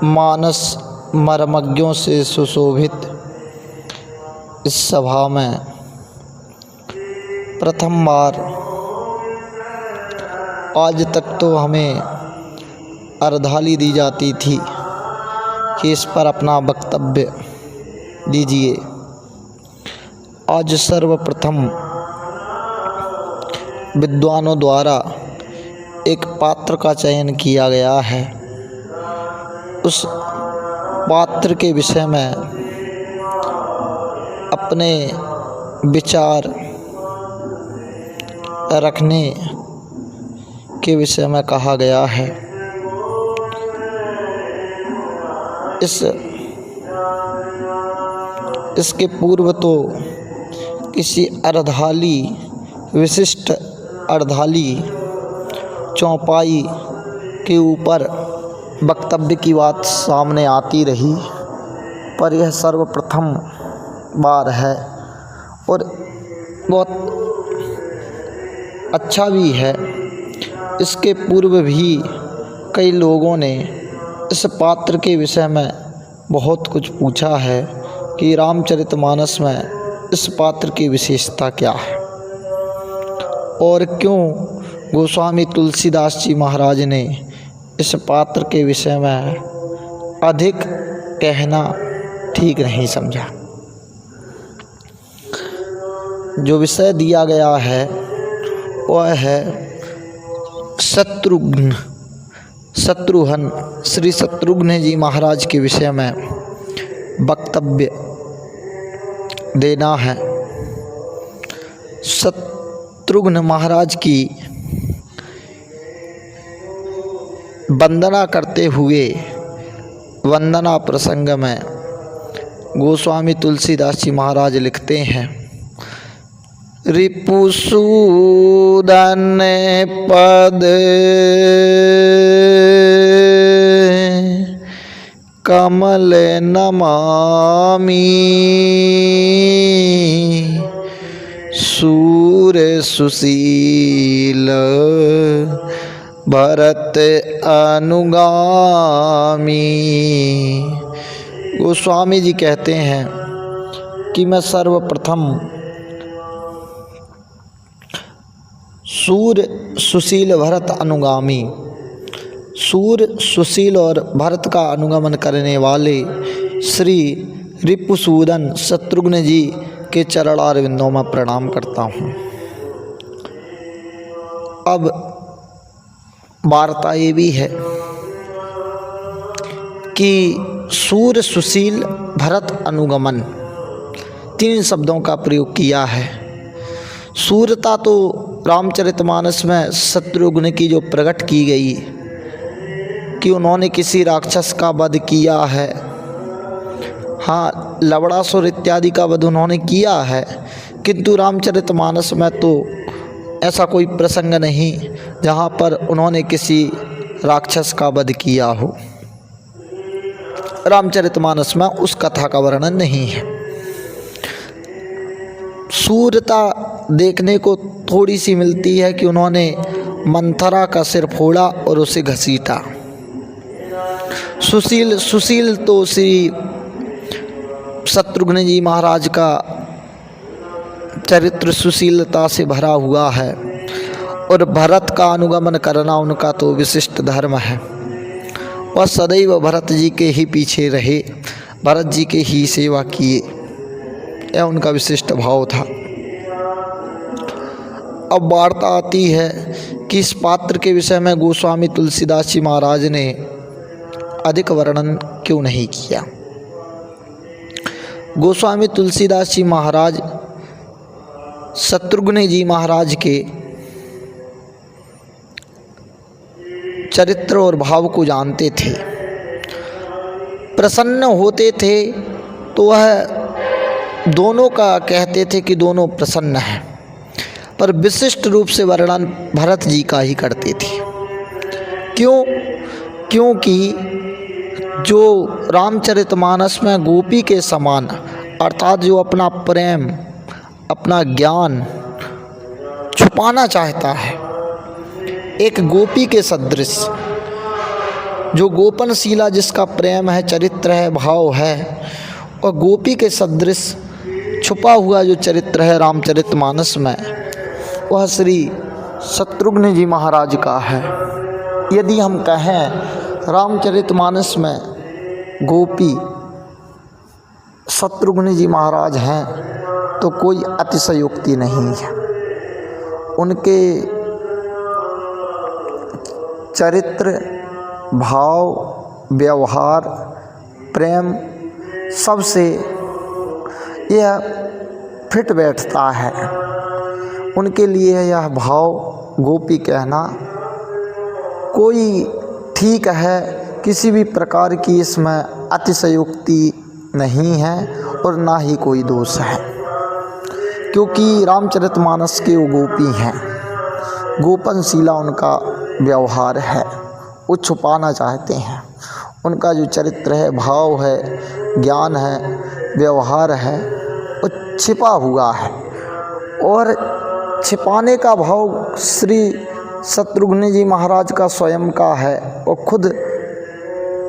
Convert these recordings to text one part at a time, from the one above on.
मानस मर्मज्ञों से सुशोभित इस सभा में प्रथम बार आज तक तो हमें अर्धाली दी जाती थी कि इस पर अपना वक्तव्य दीजिए। आज सर्वप्रथम विद्वानों द्वारा एक पात्र का चयन किया गया है। उस पात्र के विषय में अपने विचार रखने के विषय में कहा गया है। इसके पूर्व तो किसी अर्धाली विशिष्ट अर्धाली चौपाई के ऊपर वक्तव्य की बात सामने आती रही, पर यह सर्वप्रथम बार है और बहुत अच्छा भी है। इसके पूर्व भी कई लोगों ने इस पात्र के विषय में बहुत कुछ पूछा है कि रामचरितमानस में इस पात्र की विशेषता क्या है और क्यों गोस्वामी तुलसीदास जी महाराज ने इस पात्र के विषय में अधिक कहना ठीक नहीं समझा। जो विषय दिया गया है वह है शत्रुघ्न श्री शत्रुघ्न जी महाराज के विषय में वक्तव्य देना है। शत्रुघ्न महाराज की वंदना करते हुए वंदना प्रसंग में गोस्वामी तुलसीदास जी महाराज लिखते हैं, रिपुसूदन पद कमल नमामि सूर सुशील भरत अनुगामी। गोस्वामी जी कहते हैं कि मैं सर्वप्रथम सूर सुशील भरत अनुगामी, सूर सुशील और भरत का अनुगमन करने वाले श्री रिपुसूदन शत्रुघ्न जी के चरणारविंदों में प्रणाम करता हूँ। अब वार्ता ये भी है कि सूर सुशील भरत अनुगमन 3 शब्दों का प्रयोग किया है। सूरता तो रामचरितमानस में शत्रुघ्न की जो प्रकट की गई कि उन्होंने किसी राक्षस का वध किया है, हाँ लवणासुर इत्यादि का वध उन्होंने किया है, किंतु रामचरितमानस में तो ऐसा कोई प्रसंग नहीं जहाँ पर उन्होंने किसी राक्षस का वध किया हो। रामचरितमानस में उस कथा का वर्णन नहीं है। सूरता देखने को थोड़ी सी मिलती है कि उन्होंने मंथरा का सिर फोड़ा और उसे घसीटा। सुशील तो श्री शत्रुघ्न जी महाराज का चरित्र सुशीलता से भरा हुआ है और भरत का अनुगमन करना उनका तो विशिष्ट धर्म है। वह सदैव भरत जी के ही पीछे रहे, भरत जी के ही सेवा किए, यह उनका विशिष्ट भाव था। अब वार्ता आती है कि इस पात्र के विषय में गोस्वामी तुलसीदास जी महाराज ने अधिक वर्णन क्यों नहीं किया। गोस्वामी तुलसीदास जी महाराज शत्रुघ्न जी महाराज के चरित्र और भाव को जानते थे, प्रसन्न होते थे तो वह दोनों का कहते थे कि दोनों प्रसन्न हैं, पर विशिष्ट रूप से वर्णन भरत जी का ही करते थे। क्योंकि जो रामचरितमानस में गोपी के समान अर्थात जो अपना प्रेम अपना ज्ञान छुपाना चाहता है, एक गोपी के सदृश जो गोपनशीला जिसका प्रेम है, चरित्र है, भाव है, और गोपी के सदृश छुपा हुआ जो चरित्र है रामचरितमानस में, वह श्री शत्रुघ्न जी महाराज का है। यदि हम कहें रामचरितमानस में गोपी शत्रुघ्न जी महाराज हैं तो कोई अतिशयोक्ति नहीं है। उनके चरित्र, भाव, व्यवहार, प्रेम सबसे यह फिट बैठता है। उनके लिए यह भाव गोपी कहना कोई ठीक है, किसी भी प्रकार की इसमें अतिशयोक्ति नहीं है और ना ही कोई दोष है, क्योंकि रामचरितमानस के वो गोपी हैं। गोपनशीला उनका व्यवहार है, वो छुपाना चाहते हैं। उनका जो चरित्र है, भाव है, ज्ञान है, व्यवहार है, वो छिपा हुआ है। और छिपाने का भाव श्री शत्रुघ्न जी महाराज का स्वयं का है। वो खुद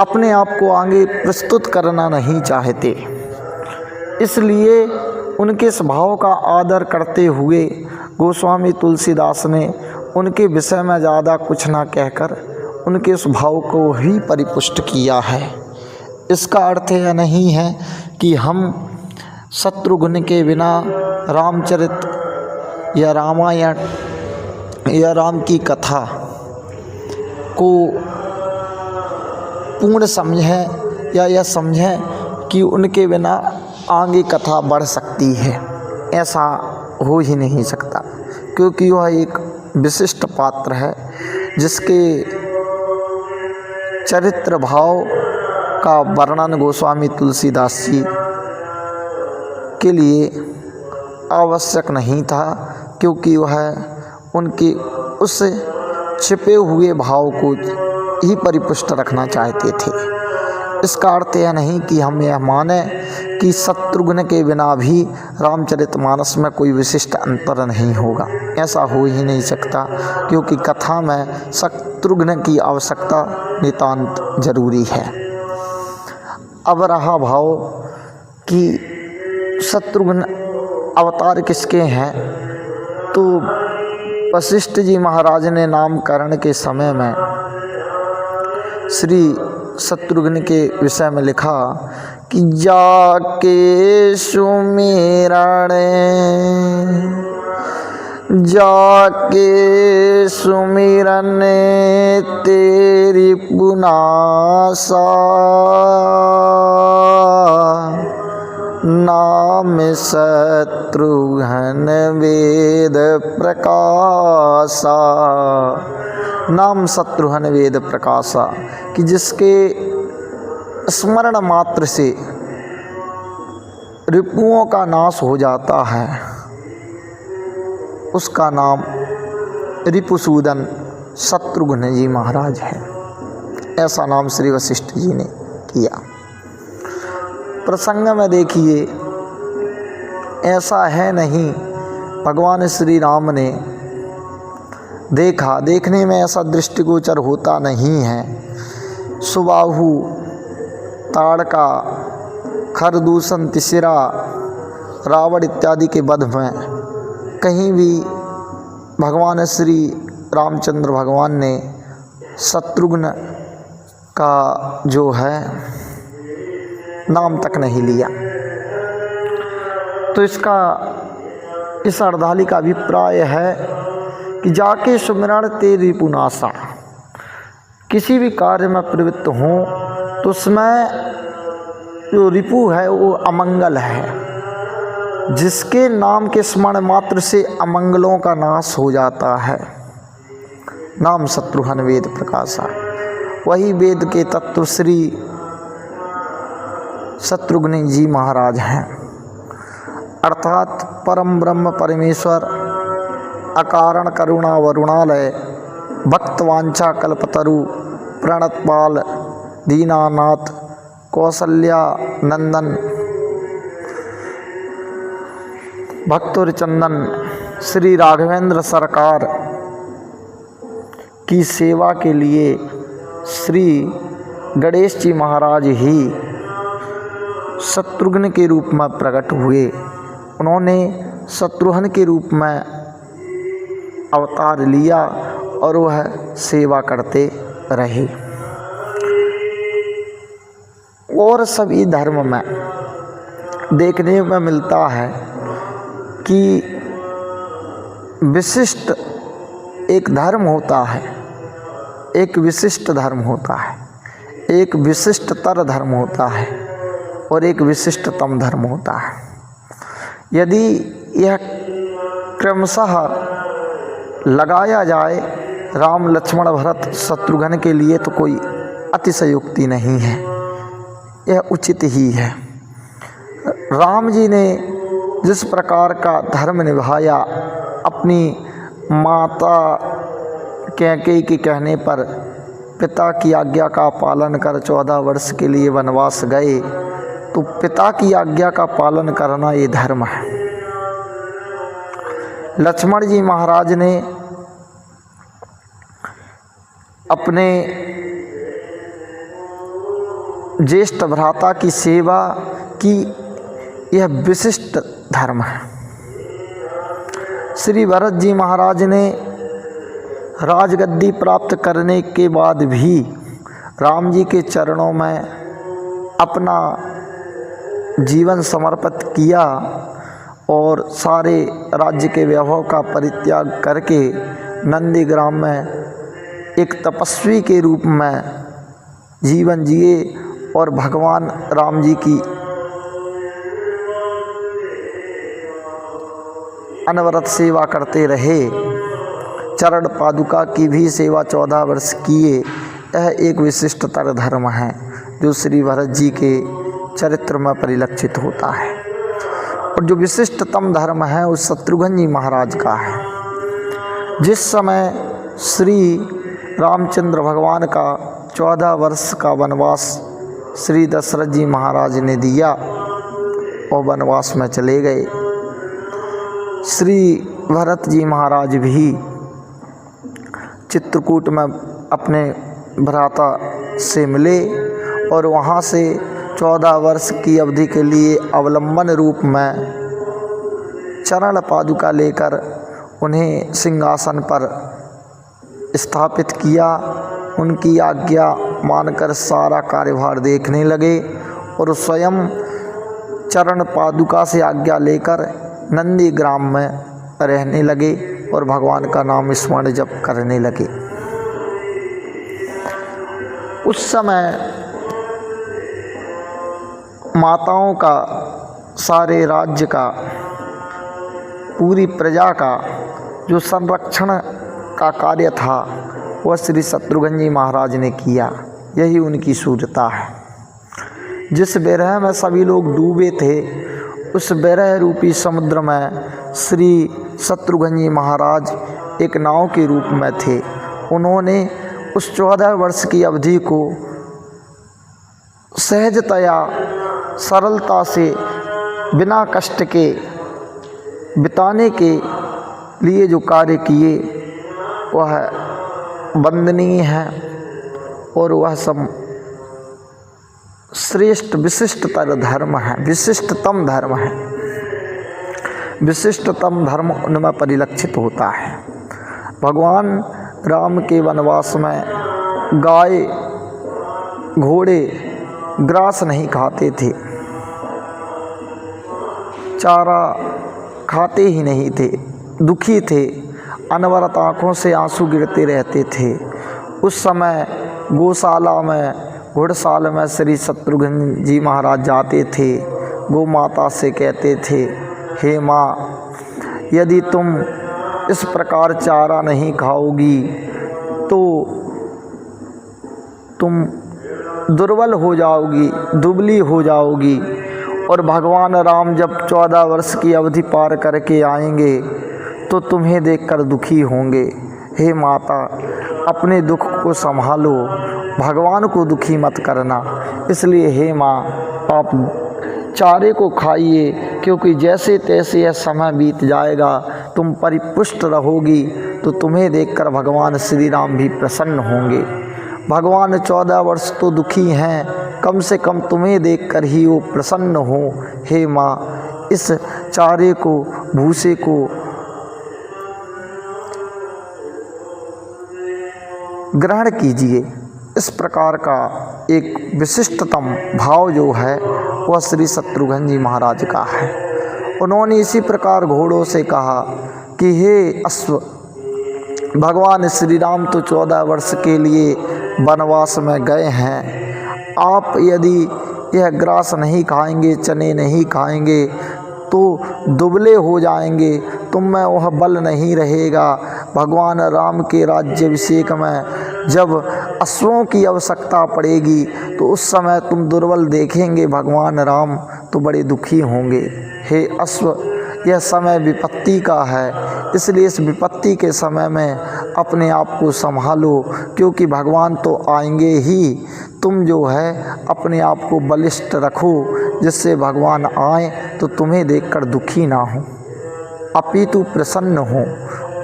अपने आप को आगे प्रस्तुत करना नहीं चाहते, इसलिए उनके स्वभाव का आदर करते हुए गोस्वामी तुलसीदास ने उनके विषय में ज़्यादा कुछ ना कहकर उनके स्वभाव को ही परिपुष्ट किया है। इसका अर्थ यह नहीं है कि हम शत्रुघ्न के बिना रामचरित या रामायण या राम की कथा को पूर्ण समझें या यह समझें कि उनके बिना आगे कथा बढ़ सकती है। ऐसा हो ही नहीं सकता, क्योंकि वह एक विशिष्ट पात्र है जिसके चरित्र भाव का वर्णन गोस्वामी तुलसीदास जी के लिए आवश्यक नहीं था, क्योंकि वह उनके उस छिपे हुए भाव को ही परिपुष्ट रखना चाहते थे। इसका अर्थ यह नहीं कि हम यह माने कि शत्रुघ्न के बिना भी रामचरितमानस में कोई विशिष्ट अंतर नहीं होगा। ऐसा हो ही नहीं सकता, क्योंकि कथा में शत्रुघ्न की आवश्यकता नितांत जरूरी है। अब रहा भाव कि शत्रुघ्न अवतार किसके हैं, तो वशिष्ठ जी महाराज ने नामकरण के समय में श्री शत्रुघ्न के विषय में लिखा कि जाके सुमिरण तेरी पुनासा, नाम शत्रुघ्न वेद प्रकाशा। नाम शत्रुघ्न वेद प्रकाशा, कि जिसके स्मरण मात्र से रिपुओं का नाश हो जाता है, उसका नाम रिपुसूदन शत्रुघ्न जी महाराज है। ऐसा नाम श्री वशिष्ठ जी ने किया। प्रसंग में देखिए, ऐसा है नहीं भगवान श्री राम ने देखा, देखने में ऐसा दृष्टिगोचर होता नहीं है। सुबाहु, ताड़का, खरदूषण, तिशिरा, रावण इत्यादि के वध में कहीं भी भगवान श्री रामचंद्र भगवान ने शत्रुघ्न का जो है नाम तक नहीं लिया। तो इस अर्धाली का अभिप्राय है कि जाके सुमिरण तेरी पुनासा, किसी भी कार्य में प्रवृत्त हों तो उसमें जो रिपु है वो अमंगल है। जिसके नाम के स्मरण मात्र से अमंगलों का नाश हो जाता है। नाम शत्रुघ्न वेद प्रकाशा, वही वेद के तत्व श्री शत्रुघ्न जी महाराज हैं। अर्थात परम ब्रह्म परमेश्वर, अकारण करुणा वरुणालय, भक्तवांछा कल्पतरु, प्रणतपाल, दीनानाथ, कौसल्या नंदन, भक्तुर चंदन, श्री राघवेंद्र सरकार की सेवा के लिए श्री गणेश जी महाराज ही शत्रुघ्न के रूप में प्रकट हुए। उन्होंने शत्रुघ्न के रूप में अवतार लिया और वह सेवा करते रहे। और सभी धर्म में देखने में मिलता है कि विशिष्ट एक धर्म होता है, एक विशिष्ट धर्म होता है, एक विशिष्टतर धर्म होता है और एक विशिष्टतम धर्म होता है। यदि यह क्रमशः लगाया जाए राम लक्ष्मण भरत शत्रुघ्न के लिए तो कोई अतिशयोक्ति नहीं है, यह उचित ही है। राम जी ने जिस प्रकार का धर्म निभाया, अपनी माता कैकेयी के कहने पर पिता की आज्ञा का पालन कर 14 वर्ष के लिए वनवास गए, तो पिता की आज्ञा का पालन करना ये धर्म है। लक्ष्मण जी महाराज ने अपने ज्येष्ठ भ्राता की सेवा की, यह विशिष्ट धर्म है। श्री भरत जी महाराज ने राजगद्दी प्राप्त करने के बाद भी राम जी के चरणों में अपना जीवन समर्पित किया और सारे राज्य के वैभव का परित्याग करके नंदीग्राम में एक तपस्वी के रूप में जीवन जिए और भगवान राम जी की अनवरत सेवा करते रहे। चरण पादुका की भी सेवा 14 वर्ष किए। यह एक विशिष्टतर धर्म है जो श्री भरत जी के चरित्र में परिलक्षित होता है। और जो विशिष्टतम धर्म है उस शत्रुघ्न जी महाराज का है। जिस समय श्री रामचंद्र भगवान का 14 वर्ष का वनवास श्री दशरथ जी महाराज ने दिया और वनवास में चले गए, श्री भरत जी महाराज भी चित्रकूट में अपने भ्राता से मिले और वहाँ से 14 वर्ष की अवधि के लिए अवलंबन रूप में चरण पादुका लेकर उन्हें सिंहासन पर स्थापित किया। उनकी आज्ञा मानकर सारा कार्यभार देखने लगे और स्वयं चरण पादुका से आज्ञा लेकर नंदीग्राम में रहने लगे और भगवान का नाम स्मरण जप करने लगे। उस समय माताओं का, सारे राज्य का, पूरी प्रजा का जो संरक्षण का कार्य था वह श्री शत्रुघ्न जी महाराज ने किया। यही उनकी शूरता है। जिस विरह में सभी लोग डूबे थे उस विरह रूपी समुद्र में श्री शत्रुघ्न जी महाराज एक नाव के रूप में थे। उन्होंने उस 14 वर्ष की अवधि को सहजतया, सरलता से, बिना कष्ट के बिताने के लिए जो कार्य किए वह वंदनीय है और वह सब श्रेष्ठ विशिष्टतर धर्म है, विशिष्टतम धर्म है। विशिष्टतम धर्म उनमें परिलक्षित होता है। भगवान राम के वनवास में गाय घोड़े ग्रास नहीं खाते थे, चारा खाते ही नहीं थे, दुखी थे, अनवरत आँखों से आंसू गिरते रहते थे। उस समय गौशाला में, घुड़साल में श्री शत्रुघ्न जी महाराज जाते थे। गौ माता से कहते थे, हे माँ, यदि तुम इस प्रकार चारा नहीं खाओगी तो तुम दुर्बल हो जाओगी, दुबली हो जाओगी और भगवान राम जब 14 वर्ष की अवधि पार करके आएंगे तो तुम्हें देखकर दुखी होंगे। हे माता, अपने दुख को संभालो, भगवान को दुखी मत करना। इसलिए हे माँ, आप चारे को खाइए, क्योंकि जैसे तैसे यह समय बीत जाएगा, तुम परिपुष्ट रहोगी तो तुम्हें देखकर भगवान श्री राम भी प्रसन्न होंगे। भगवान 14 वर्ष तो दुखी हैं, कम से कम तुम्हें देखकर ही वो प्रसन्न हो। हे माँ, इस चारे को, भूसे को ग्रहण कीजिए। इस प्रकार का एक विशिष्टतम भाव जो है वह श्री शत्रुघ्न जी महाराज का है। उन्होंने इसी प्रकार घोड़ों से कहा कि हे अश्व, भगवान श्री राम तो 14 वर्ष के लिए वनवास में गए हैं। आप यदि यह ग्रास नहीं खाएंगे, चने नहीं खाएंगे तो दुबले हो जाएंगे, तुम में वह बल नहीं रहेगा। भगवान राम के राज्याभिषेक में जब अश्वों की आवश्यकता पड़ेगी तो उस समय तुम दुर्बल देखेंगे भगवान राम तो बड़े दुखी होंगे। हे अश्व, यह समय विपत्ति का है, इसलिए इस विपत्ति के समय में अपने आप को संभालो, क्योंकि भगवान तो आएंगे ही। तुम जो है अपने आप को बलिष्ठ रखो, जिससे भगवान आए तो तुम्हें देखकर दुखी ना हो, अपितु प्रसन्न हो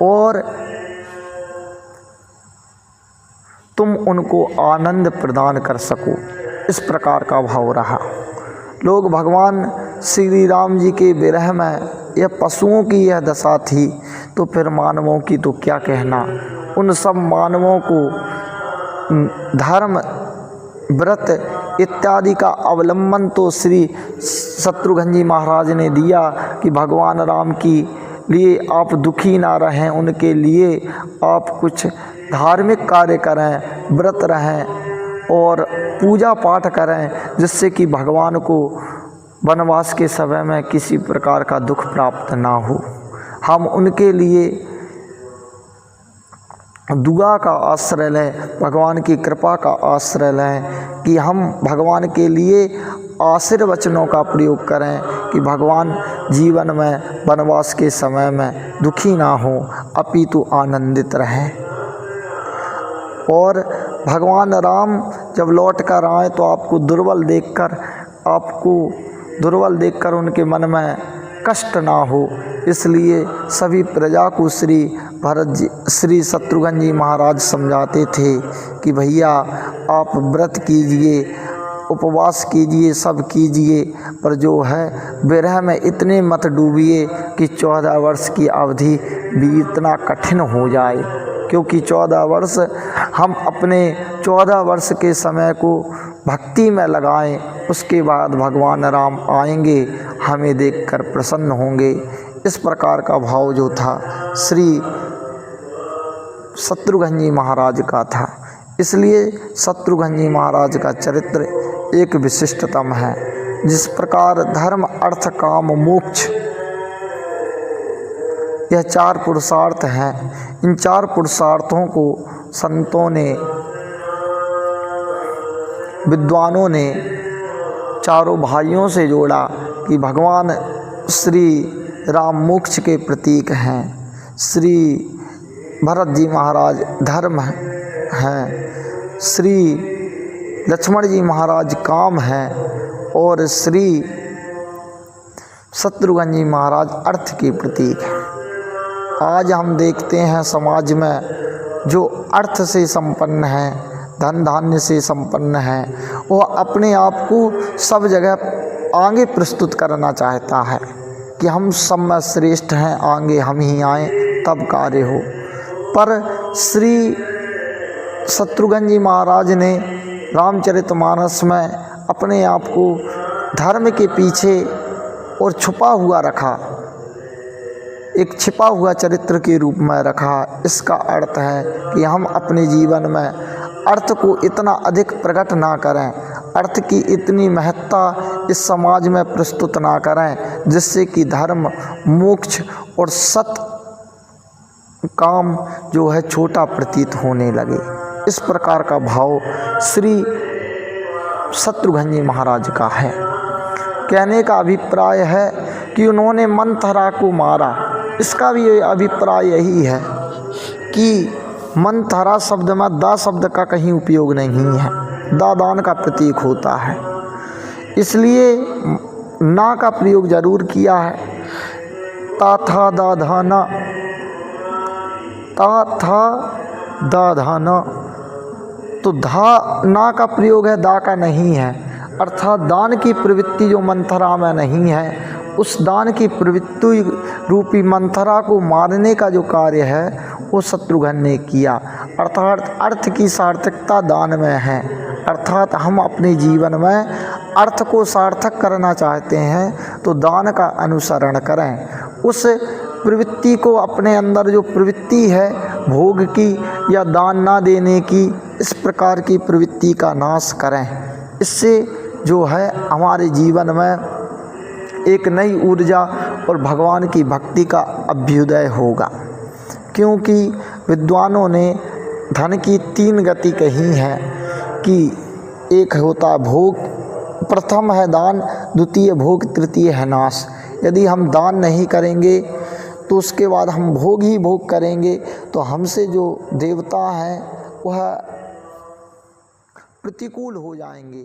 और तुम उनको आनंद प्रदान कर सको। इस प्रकार का भाव रहा। लोग भगवान श्री राम जी के विरह में, यह पशुओं की यह दशा थी तो फिर मानवों की तो क्या कहना। उन सब मानवों को धर्म, व्रत इत्यादि का अवलंबन तो श्री शत्रुघ्न जी महाराज ने दिया कि भगवान राम की लिए आप दुखी ना रहें, उनके लिए आप कुछ धार्मिक कार्य करें, व्रत रहें और पूजा पाठ करें, जिससे कि भगवान को वनवास के समय में किसी प्रकार का दुख प्राप्त ना हो। हम उनके लिए दुआ का आश्रय लें, भगवान की कृपा का आश्रय लें कि हम भगवान के लिए आशीर्वचनों का प्रयोग करें कि भगवान जीवन में वनवास के समय में दुखी ना हो, अपितु आनंदित रहें। और भगवान राम जब लौट कर आए तो आपको दुर्बल देखकर उनके मन में कष्ट ना हो, इसलिए सभी प्रजा को श्री शत्रुघ्न जी महाराज समझाते थे कि भैया आप व्रत कीजिए, उपवास कीजिए, सब कीजिए, पर जो है विरह में इतने मत डूबिए कि 14 वर्ष की अवधि बीतना कठिन हो जाए, क्योंकि 14 वर्ष हम अपने 14 वर्ष के समय को भक्ति में लगाएं, उसके बाद भगवान राम आएंगे, हमें देखकर प्रसन्न होंगे। इस प्रकार का भाव जो था श्री शत्रुघ्न जी महाराज का था। इसलिए शत्रुघ्न जी महाराज का चरित्र एक विशिष्टतम है। जिस प्रकार धर्म, अर्थ, काम, मोक्ष, यह 4 पुरुषार्थ हैं, इन 4 पुरुषार्थों को संतों ने, विद्वानों ने चारों भाइयों से जोड़ा कि भगवान श्री राम मोक्ष के प्रतीक हैं, श्री भरत जी महाराज धर्म हैं, श्री लक्ष्मण जी महाराज काम हैं और श्री शत्रुघ्न जी महाराज अर्थ के प्रतीक हैं। आज हम देखते हैं समाज में जो अर्थ से संपन्न है, धन धान्य से संपन्न है, वह अपने आप को सब जगह आगे प्रस्तुत करना चाहता है कि हम सब में श्रेष्ठ हैं, आगे हम ही आएँ तब कार्य हो। पर श्री शत्रुघ्न जी महाराज ने रामचरितमानस में अपने आप को धर्म के पीछे और छुपा हुआ रखा, एक छिपा हुआ चरित्र के रूप में रखा। इसका अर्थ है कि हम अपने जीवन में अर्थ को इतना अधिक प्रकट ना करें, अर्थ की इतनी महत्ता इस समाज में प्रस्तुत ना करें, जिससे कि धर्म, मोक्ष और सत काम जो है छोटा प्रतीत होने लगे। इस प्रकार का भाव श्री शत्रुघ्न जी महाराज का है। कहने का अभिप्राय है कि उन्होंने मंथरा को मारा। इसका भी अभिप्राय यही है कि मंथरा शब्द में दा शब्द का कहीं उपयोग नहीं है, दादान का प्रतीक होता है, इसलिए ना का प्रयोग जरूर किया है। ता था दाधाना, ता था दाधाना, तो धा ना का प्रयोग है, दा का नहीं है, अर्थात दान की प्रवृत्ति जो मंथरा में नहीं है, उस दान की प्रवृत्ति रूपी मंथरा को मारने का जो कार्य है वो शत्रुघ्न ने किया। अर्थात अर्थ की सार्थकता दान में है। अर्थात हम अपने जीवन में अर्थ को सार्थक करना चाहते हैं तो दान का अनुसरण करें। उस प्रवृत्ति को, अपने अंदर जो प्रवृत्ति है भोग की या दान ना देने की, इस प्रकार की प्रवृत्ति का नाश करें। इससे जो है हमारे जीवन में एक नई ऊर्जा और भगवान की भक्ति का अभ्युदय होगा। क्योंकि विद्वानों ने धन की 3 गति कही है कि एक होता है भोग, प्रथम है दान, द्वितीय भोग, तृतीय है नाश। यदि हम दान नहीं करेंगे तो उसके बाद हम भोग ही भोग करेंगे तो हमसे जो देवता हैं वह प्रतिकूल हो जाएंगे।